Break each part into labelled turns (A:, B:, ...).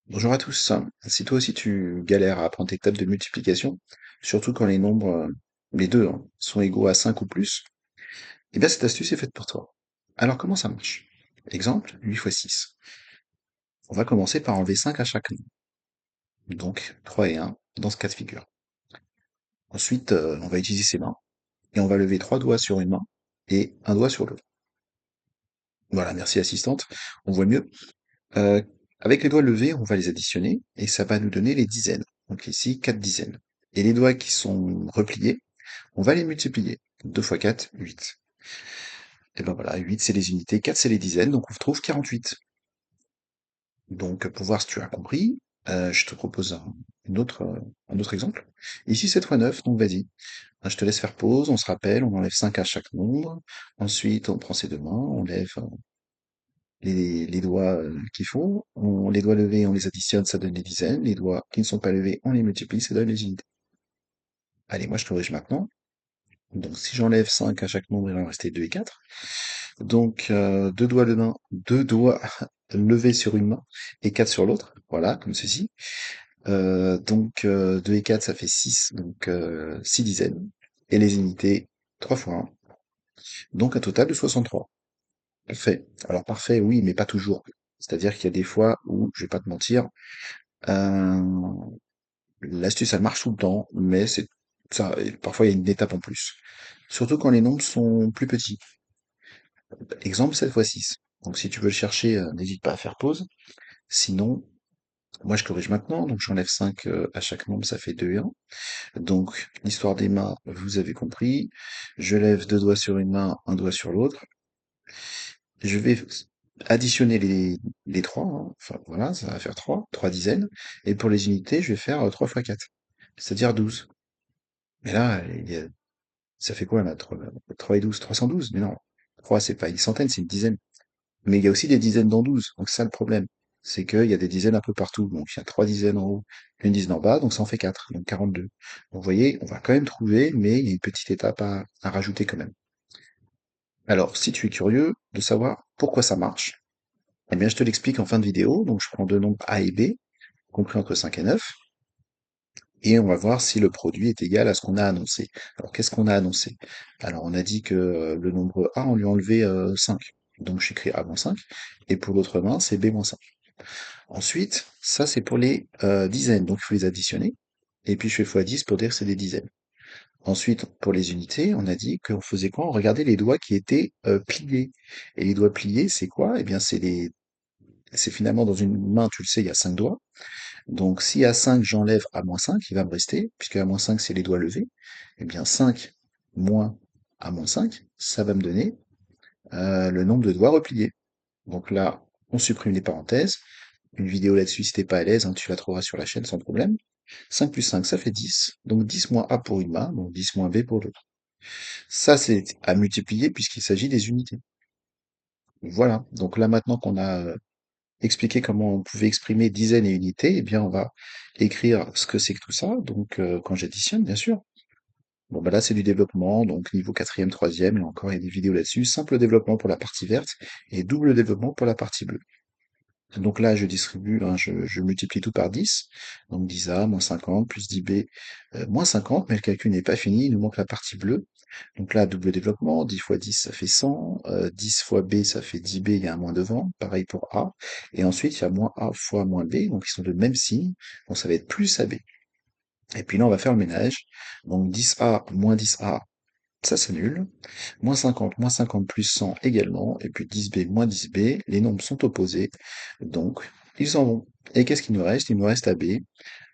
A: Bonjour à tous. Si toi aussi tu galères à apprendre tes tables de multiplication, surtout quand les nombres, les deux, hein, sont égaux à 5 ou plus, eh bien cette astuce est faite pour toi. Alors comment ça marche? Exemple, 8 fois 6. On va commencer par enlever 5 à chaque nombre. Donc 3 et 1 dans ce cas de figure. Ensuite, on va utiliser ses mains et on va lever 3 doigts sur une main et un doigt sur l'autre. Voilà, merci assistante, on voit mieux. Euh, Avec les doigts levés, on va les additionner et ça va nous donner les dizaines. Donc ici, 4 dizaines. Et les doigts qui sont repliés, on va les multiplier. 2 fois 4, 8. Et ben voilà, 8 c'est les unités, 4 c'est les dizaines, donc on retrouve 48. Donc pour voir si tu as compris, je te propose un autre exemple. Ici 7 fois 9, donc vas-y. Je te laisse faire pause, on se rappelle, on enlève 5 à chaque nombre. Ensuite, on prend ses deux mains, on lève les doigts qu'il faut. Les doigts levés, on les additionne, ça donne les dizaines. Les doigts qui ne sont pas levés, on les multiplie, ça donne les unités. Allez, moi je corrige maintenant. Donc si j'enlève 5 à chaque nombre, il va en rester 2 et 4. Donc deux doigts levés sur une main et 4 sur l'autre. Voilà, comme ceci. 2 et 4, ça fait 6, donc 6 dizaines. Et les unités, 3 fois 1. Donc un total de 63. Parfait. Alors parfait, oui, mais pas toujours. C'est-à-dire qu'il y a des fois où, je vais pas te mentir, euh, l'astuce elle marche tout le temps, mais c'est ça, et parfois il y a une étape en plus. Surtout quand les nombres sont plus petits. Exemple 7 fois 6. Donc si tu veux le chercher, n'hésite pas à faire pause. Sinon, moi je corrige maintenant, donc j'enlève 5 à chaque nombre, ça fait 2 et 1. Donc l'histoire des mains, vous avez compris. Je lève deux doigts sur une main, un doigt sur l'autre. Je vais additionner les trois, hein. Enfin voilà, ça va faire 3 dizaines. Et pour les unités, je vais faire 3 fois 4, c'est-à-dire 12. Mais là, ça fait quoi là? 3 et 12, 312. Mais non, 3 c'est pas une centaine, c'est une dizaine. Mais il y a aussi des dizaines dans 12. Donc c'est ça le problème. C'est qu'il y a des dizaines un peu partout. Donc il y a 3 dizaines en haut, une dizaine en bas, donc ça en fait 4, donc 42. Donc vous voyez, on va quand même trouver, mais il y a une petite étape à rajouter quand même. Alors, si tu es curieux de savoir pourquoi ça marche, eh bien je te l'explique en fin de vidéo. Donc je prends deux nombres A et B, compris entre 5 et 9, et on va voir si le produit est égal à ce qu'on a annoncé. Alors qu'est-ce qu'on a annoncé? Alors on a dit que le nombre A, on lui a enlevé 5. Donc j'écris A moins 5, et pour l'autre main, c'est B moins 5. Ensuite, ça c'est pour les dizaines, donc il faut les additionner. Et puis je fais x 10 pour dire que c'est des dizaines. Ensuite, pour les unités, on a dit qu'on faisait quoi? On regardait les doigts qui étaient pliés. Et les doigts pliés, c'est quoi? Eh bien, c'est finalement dans une main, tu le sais, il y a 5 doigts. Donc si à 5 j'enlève A moins 5, il va me rester, puisque A moins 5 c'est les doigts levés, eh bien 5 moins A moins 5, ça va me donner le nombre de doigts repliés. Donc là, on supprime les parenthèses. Une vidéo là-dessus, si t'es pas à l'aise, hein, tu la trouveras sur la chaîne sans problème. 5 plus 5, ça fait 10. Donc 10 moins A pour une main, donc 10 moins B pour l'autre. Ça, c'est à multiplier puisqu'il s'agit des unités. Voilà. Donc là, maintenant qu'on a expliqué comment on pouvait exprimer dizaines et unités, eh bien, on va écrire ce que c'est que tout ça. Donc, quand j'additionne, bien sûr. Bon, bah là, c'est du développement, donc niveau quatrième, troisième, et encore, il y a des vidéos là-dessus. Simple développement pour la partie verte et double développement pour la partie bleue. Donc là, je distribue, hein, je multiplie tout par 10. Donc 10A, moins 50, plus 10B, moins 50, mais le calcul n'est pas fini, il nous manque la partie bleue. Donc là, double développement, 10 fois 10, ça fait 100, 10 fois B, ça fait 10B, il y a un moins devant, pareil pour A. Et ensuite, il y a moins A fois moins B, donc ils sont de même signe, donc ça va être plus AB. Et puis là, on va faire le ménage. Donc 10A moins 10A, ça s'annule. Moins 50 plus 100 également. Et puis 10B moins 10B, les nombres sont opposés. Donc, ils s'en vont. Et qu'est-ce qu'il nous reste? Il nous reste AB.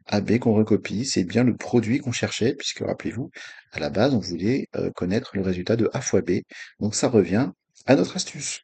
A: AB qu'on recopie, c'est bien le produit qu'on cherchait, puisque rappelez-vous, à la base, on voulait connaître le résultat de A fois B. Donc ça revient à notre astuce.